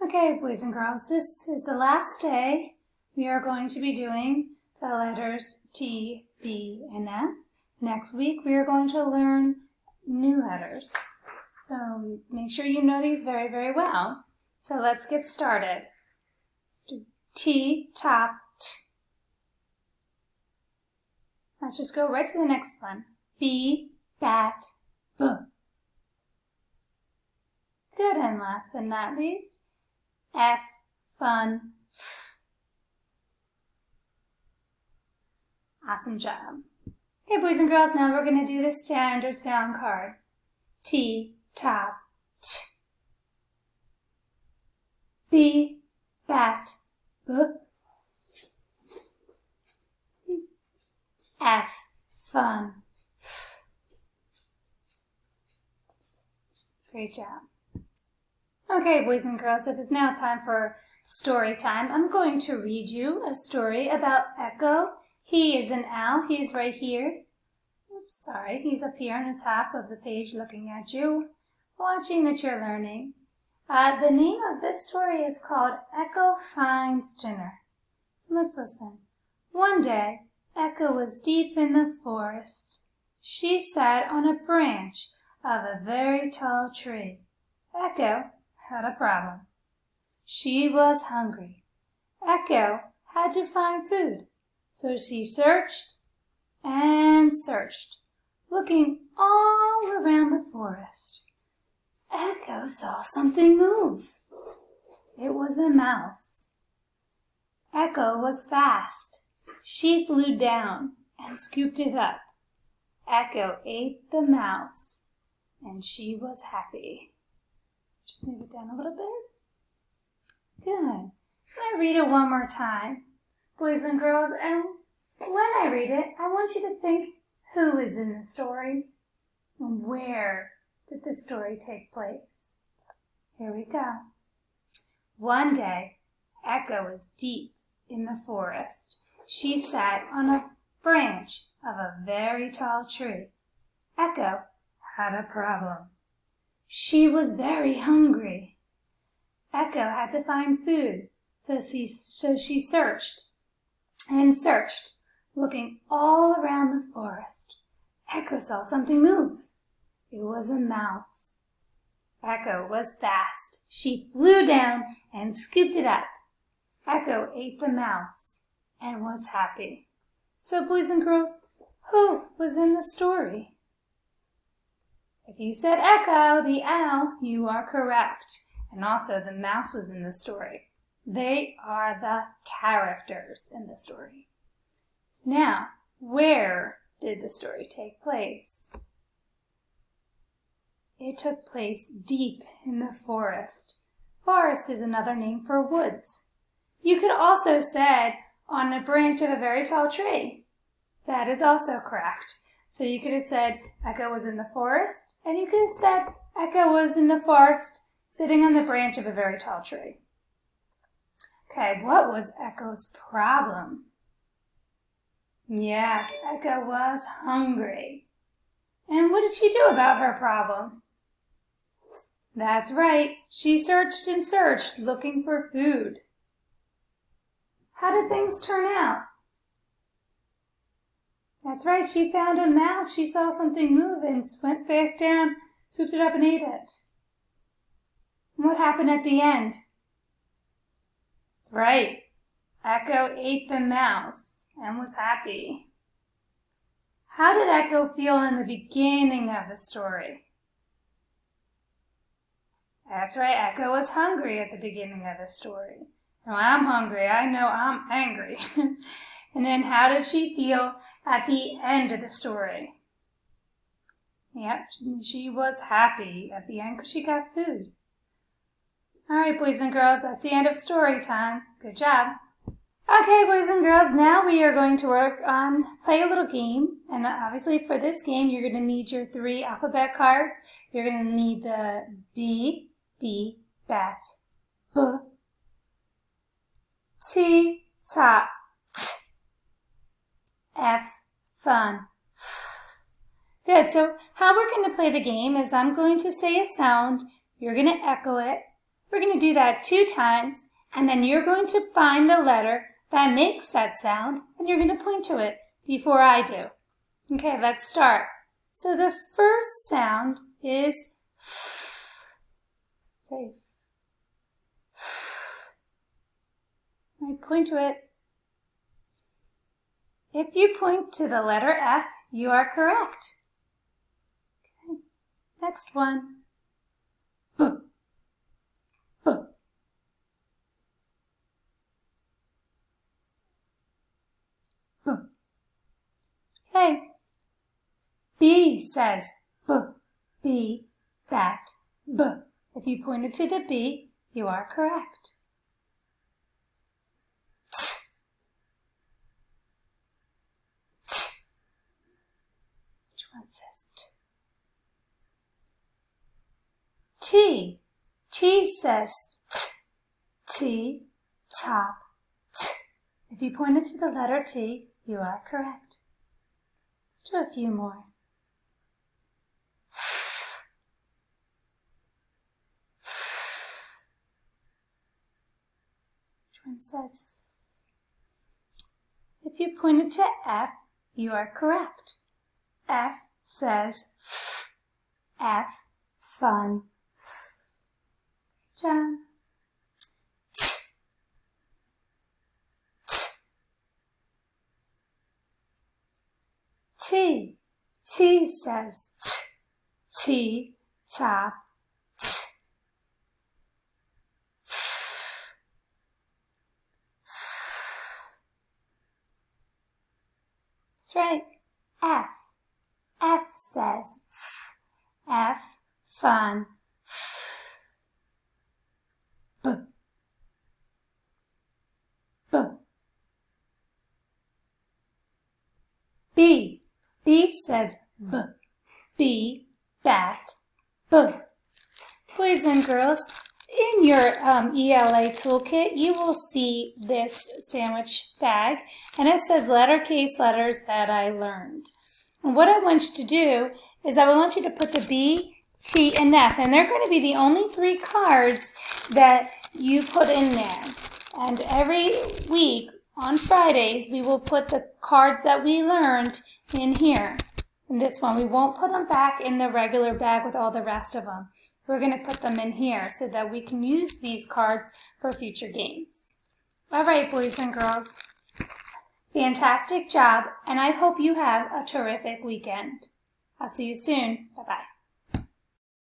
Okay, boys and girls, this is the last day. We are going to be doing the letters T, B, and F. Next week, we are going to learn new letters. So make sure you know these very, very well. So let's get started. Let's do T, top, T. Let's just go right to the next one. B, bat, B. Good, and last but not least, F, fun, F. Awesome job. Okay, boys and girls, now we're going to do the standard sound card. T, top, T. B, bat, B. F, fun, F. Great job. Okay, boys and girls, it is now time for story time. I'm going to read you a story about Echo. He is an owl. He's right here. Oops, sorry. He's up here on the top of the page looking at you, watching that you're learning. The name of this story is called Echo Finds Dinner. So let's listen. One day, Echo was deep in the forest. She sat on a branch of a very tall tree. Echo had a problem. She was hungry. Echo had to find food, so she searched and searched, looking all around the forest. Echo saw something move. It was a mouse. Echo was fast. She flew down and scooped it up. Echo ate the mouse, and she was happy. Just move it down a little bit. Good. I'm going to read it one more time, boys and girls, and when I read it, I want you to think who is in the story and where did the story take place. Here we go. One day, Echo was deep in the forest. She sat on a branch of a very tall tree. Echo had a problem. She was very hungry. Echo had to find food, so she searched and searched, looking all around the forest. Echo saw something move. It was a mouse. Echo was fast. She flew down and scooped it up. Echo ate the mouse and was happy. So, boys and girls, who was in the story? If you said Echo, the owl, you are correct. And also the mouse was in the story. They are the characters in the story. Now, where did the story take place? It took place deep in the forest. Forest is another name for woods. You could also say on a branch of a very tall tree. That is also correct. So you could have said Echo was in the forest, and you could have said Echo was in the forest sitting on the branch of a very tall tree. Okay, what was Echo's problem? Yes, Echo was hungry. And what did she do about her problem? That's right, she searched and searched looking for food. How did things turn out? That's right, she found a mouse. She saw something move and went fast down, swooped it up and ate it. And what happened at the end? That's right, Echo ate the mouse and was happy. How did Echo feel in the beginning of the story? That's right, Echo was hungry at the beginning of the story. Now I'm hungry, I know I'm angry. And then how did she feel at the end of the story? Yep, she was happy at the end because she got food. All right, boys and girls, that's the end of story time. Good job. Okay, boys and girls, now we are going to play a little game. And obviously for this game, you're going to need your 3 alphabet cards. You're going to need the B, bat, B, T, top, T, F, fun, F. Good, so how we're going to play the game is I'm going to say a sound, you're going to echo it, We're going to do that 2 times, and then you're going to find the letter that makes that sound, and you're going to point to it before I do. Okay, let's start. So the first sound is f. Say f. I point to it. If you point to the letter F, you are correct. Okay. Next one. B. B. B. Okay. B says B. B, bat, B. If you pointed to the B, you are correct. T. T. Which one says T? T. T says T. T, top, T. If you pointed to the letter T, you are correct. Let's do a few more. Which one says F? If you pointed to F, you are correct. F says F. F, fun. Good job. T. T says T. T, top, T. That's right. F. F says F. F, fun. B. B. B. B says B. B, bat, B. Boys and girls, in your ELA toolkit, you will see this sandwich bag, and it says lettercase letters that I learned. And what I want you to do is I want you to put the B, T, and F, and they're going to be the only 3 cards that you put in there. And every week on Fridays, we will put the cards that we learned in here. In this one, we won't put them back in the regular bag with all the rest of them. We're going to put them in here so that we can use these cards for future games. All right, boys and girls. Fantastic job, and I hope you have a terrific weekend. I'll see you soon. Bye-bye.